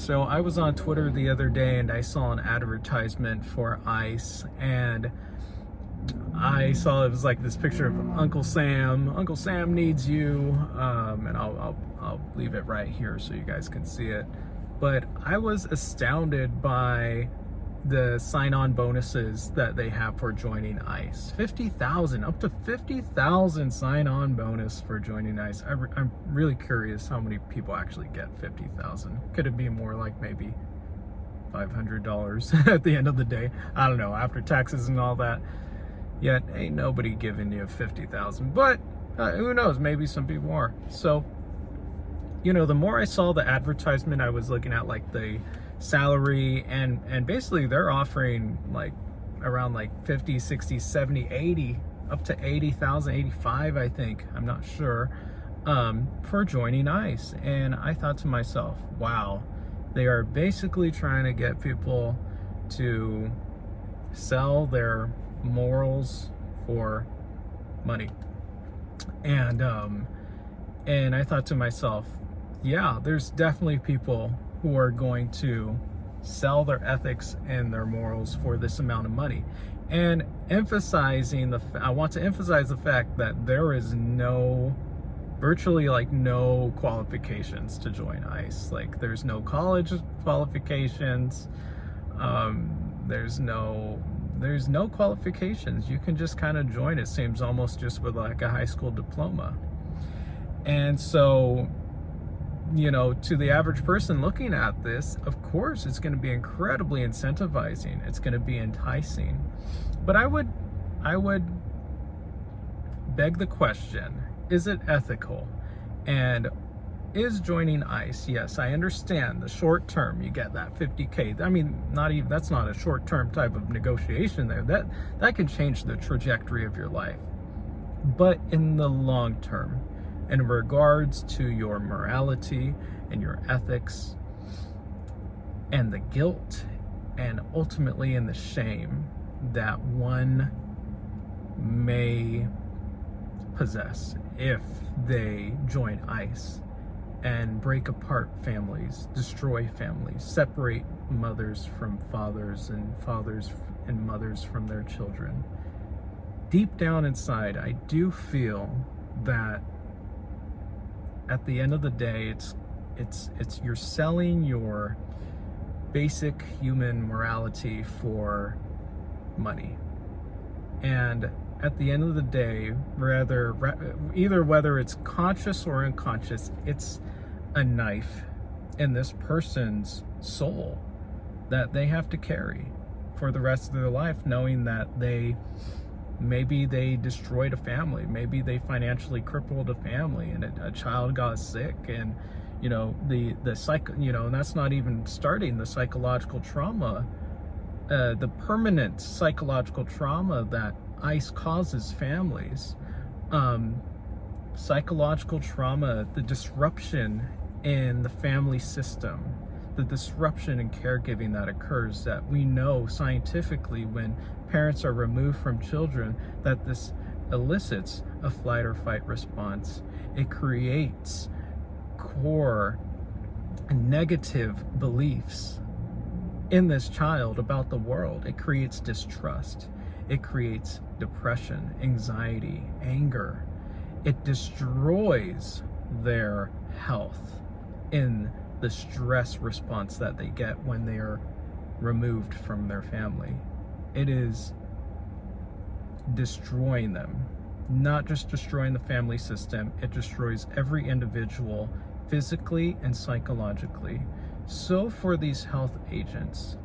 So I was on Twitter the other day and I saw an advertisement for ICE, and I saw it was like this picture of Uncle Sam. Uncle Sam needs you, and I'll leave it right here so you guys can see it. But I was astounded by the sign-on bonuses that they have for joining ICE. 50,000, up to 50,000 sign-on bonus for joining ICE. I'm really curious how many people actually get 50,000. Could it be more like maybe $500 at the end of the day? I don't know, after taxes and all that. Yet ain't nobody giving you 50,000, but who knows, maybe some people are. So, you know, the more I saw the advertisement, I was looking at like the salary, and basically they're offering like around like 50, 60, 70, 80, up to 80,000, 85, I think, I'm not sure, for joining ICE. And I thought to myself, wow, they are basically trying to get people to sell their morals for money. And I thought to myself, yeah, there's definitely people who are going to sell their ethics and their morals for this amount of money. And I want to emphasize the fact that there is virtually like no qualifications to join ICE. Like there's no college qualifications. There's no qualifications. You can just kind of join, it seems, almost just with like a high school diploma. And so, you know, to the average person looking at this, of course, it's going to be incredibly incentivizing. It's going to be enticing. But I would beg the question, is it ethical? And is joining ICE, yes, I understand the short term, you get that 50K. I mean, that's not a short term type of negotiation there. That can change the trajectory of your life. But in the long term, in regards to your morality and your ethics and the guilt and ultimately in the shame that one may possess if they join ICE and break apart families, destroy families, separate mothers from fathers and fathers and mothers from their children. Deep down inside, I do feel that at the end of the day, it's you're selling your basic human morality for money. And at the end of the day, either whether it's conscious or unconscious, it's a knife in this person's soul that they have to carry for the rest of their life, knowing that maybe they destroyed a family, maybe they financially crippled a family, and a child got sick, and you know and that's not even starting the psychological trauma, the permanent psychological trauma that ICE causes families, psychological trauma, the disruption in the family system, the disruption in caregiving that occurs, that we know scientifically when parents are removed from children, that this elicits a flight or fight response. It creates core negative beliefs in this child about the world. It creates distrust. It creates depression, anxiety, anger. It destroys their health in the stress response that they get when they are removed from their family. It is destroying them. Not just destroying the family system, it destroys every individual physically and psychologically. So for these health agents,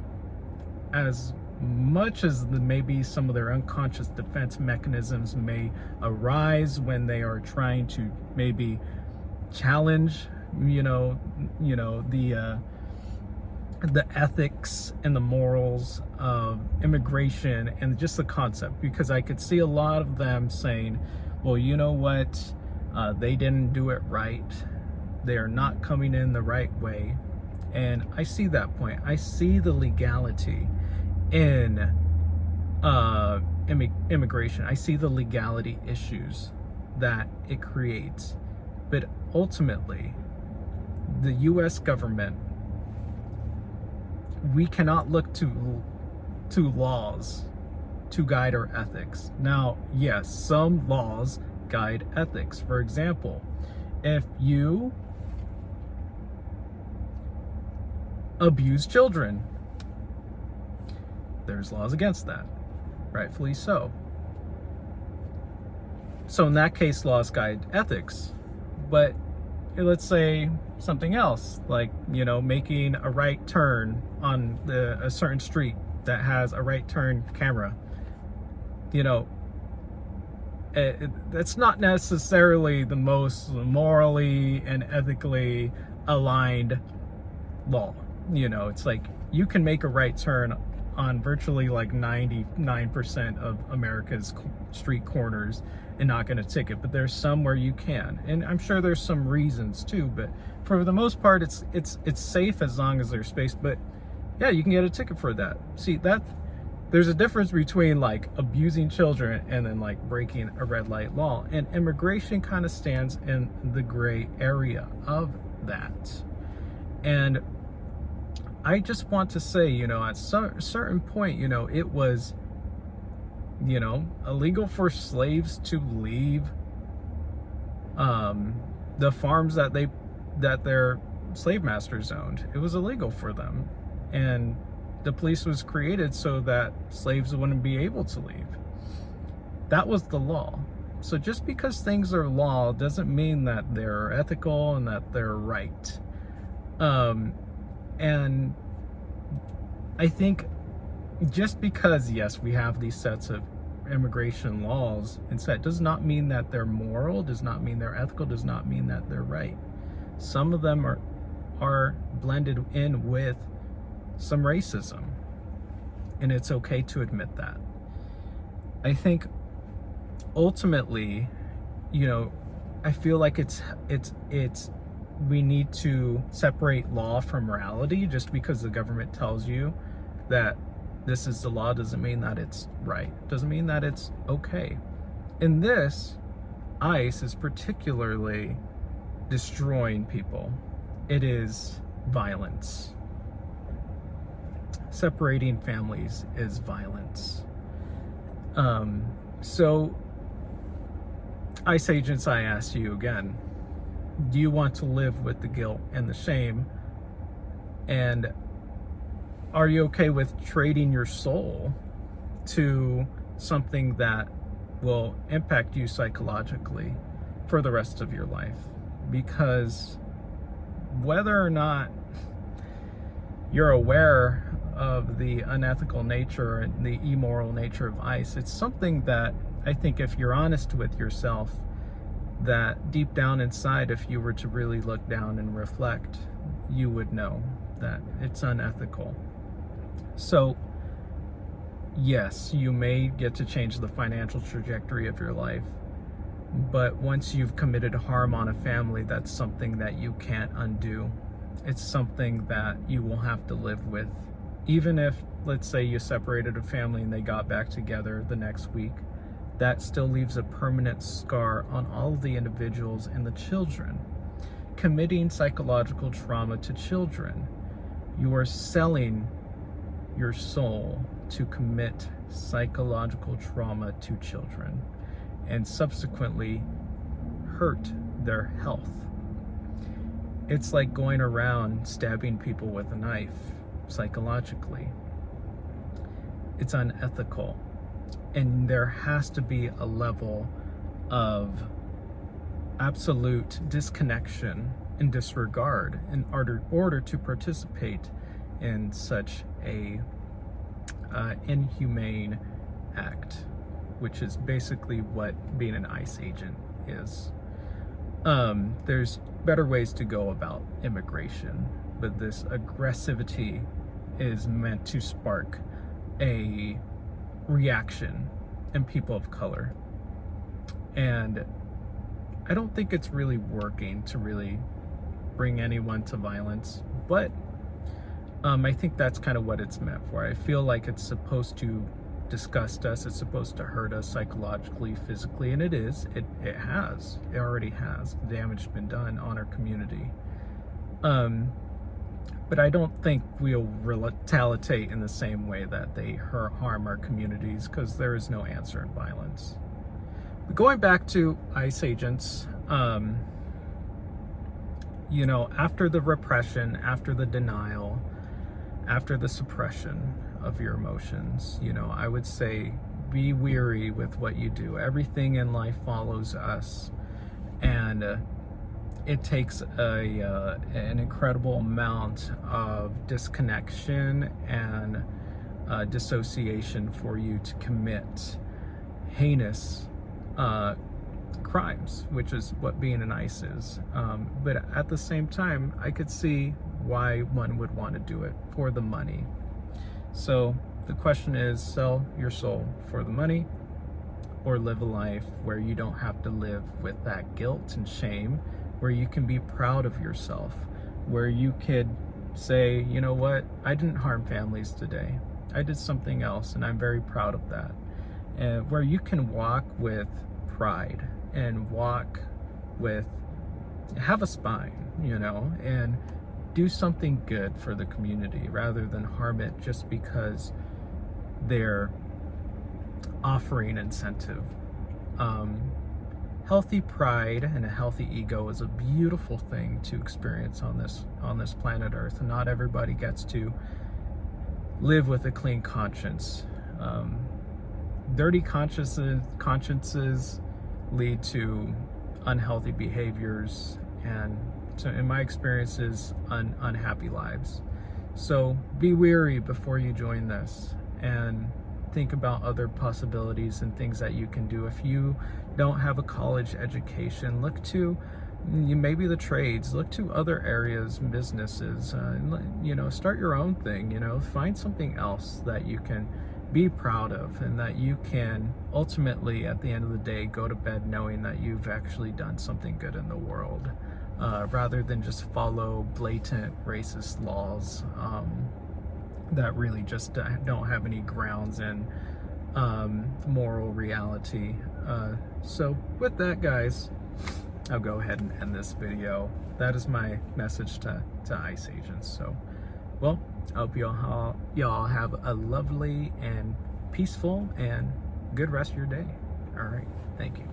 as much as maybe some of their unconscious defense mechanisms may arise when they are trying to maybe challenge, the ethics and the morals of immigration and just the concept, because I could see a lot of them saying, well, you know what, they didn't do it right, they are not coming in the right way. And I see that point. I see the legality in immigration. I see the legality issues that it creates. But ultimately, the US government we cannot look to laws to guide our ethics. Now, yes, some laws guide ethics. For example, if you abuse children, there's laws against that, rightfully so. So in that case, laws guide ethics. But let's say something else, like, making a right turn on a certain street that has a right turn camera. It's not necessarily the most morally and ethically aligned law. It's like you can make a right turn on virtually like 99% of America's street corners and not get a ticket, but there's some where you can, and I'm sure there's some reasons too, but for the most part it's safe as long as there's space. But yeah, you can get a ticket for that. See, that there's a difference between like abusing children and then like breaking a red light law, and immigration kind of stands in the gray area of that. And I just want to say, at some certain point, it was, illegal for slaves to leave the farms that their slave masters owned. It was illegal for them, and the police was created so that slaves wouldn't be able to leave. That was the law. So just because things are law doesn't mean that they're ethical and that they're right. And I think just because, yes, we have these sets of immigration laws and set, does not mean that they're moral, does not mean they're ethical, does not mean that they're right. Some of them are blended in with some racism, and it's okay to admit that. I think ultimately, I feel like it's we need to separate law from morality. Just because the government tells you that this is the law doesn't mean that it's right, doesn't mean that it's okay. In this, ICE is particularly destroying people. It is violence. Separating families is violence. So ICE agents, I ask you again, do you want to live with the guilt and the shame? And are you okay with trading your soul to something that will impact you psychologically for the rest of your life? Because whether or not you're aware of the unethical nature and the immoral nature of ICE, it's something that I think if you're honest with yourself, that deep down inside, if you were to really look down and reflect, you would know that it's unethical. So yes, you may get to change the financial trajectory of your life, but once you've committed harm on a family, that's something that you can't undo. It's something that you will have to live with. Even if, let's say, you separated a family and they got back together the next week, that still leaves a permanent scar on all of the individuals and the children. Committing psychological trauma to children, you are selling your soul to commit psychological trauma to children and subsequently hurt their health. It's like going around stabbing people with a knife psychologically. It's unethical. And there has to be a level of absolute disconnection and disregard in order to participate in such a inhumane act, which is basically what being an ICE agent is. There's better ways to go about immigration, but this aggressivity is meant to spark a reaction in people of color. And I don't think it's really working to really bring anyone to violence, but I think that's kind of what it's meant for. I feel like it's supposed to disgust us, it's supposed to hurt us psychologically, physically, and it is. It already has. Damage been done on our community. But I don't think we'll retaliate in the same way that they harm our communities, because there is no answer in violence. But going back to ICE agents, you know, after the repression, after the denial, after the suppression of your emotions, you know, I would say be weary with what you do. Everything in life follows us, and it takes an incredible amount of disconnection and dissociation for you to commit heinous crimes, which is what being an ICE is. But at the same time, I could see why one would want to do it for the money. So the question is, sell your soul for the money, or live a life where you don't have to live with that guilt and shame, where you can be proud of yourself, where you could say, you know what, I didn't harm families today. I did something else, and I'm very proud of that. And where you can walk with pride and walk with, have a spine, you know, and do something good for the community rather than harm it just because they're offering incentive. Healthy pride and a healthy ego is a beautiful thing to experience on this planet Earth, and not everybody gets to live with a clean conscience. Dirty consciences lead to unhealthy behaviors, and in my experiences, unhappy lives. So be wary before you join this, and think about other possibilities and things that you can do. If you don't have a college education, look to maybe the trades, look to other areas, businesses, you know, start your own thing, you know, find something else that you can be proud of, and that you can ultimately, at the end of the day, go to bed knowing that you've actually done something good in the world, rather than just follow blatant racist laws that really just don't have any grounds in moral reality. So with that, guys, I'll go ahead and end this video. That is my message to ICE agents. So, well, I hope y'all have a lovely and peaceful and good rest of your day. All right, thank you.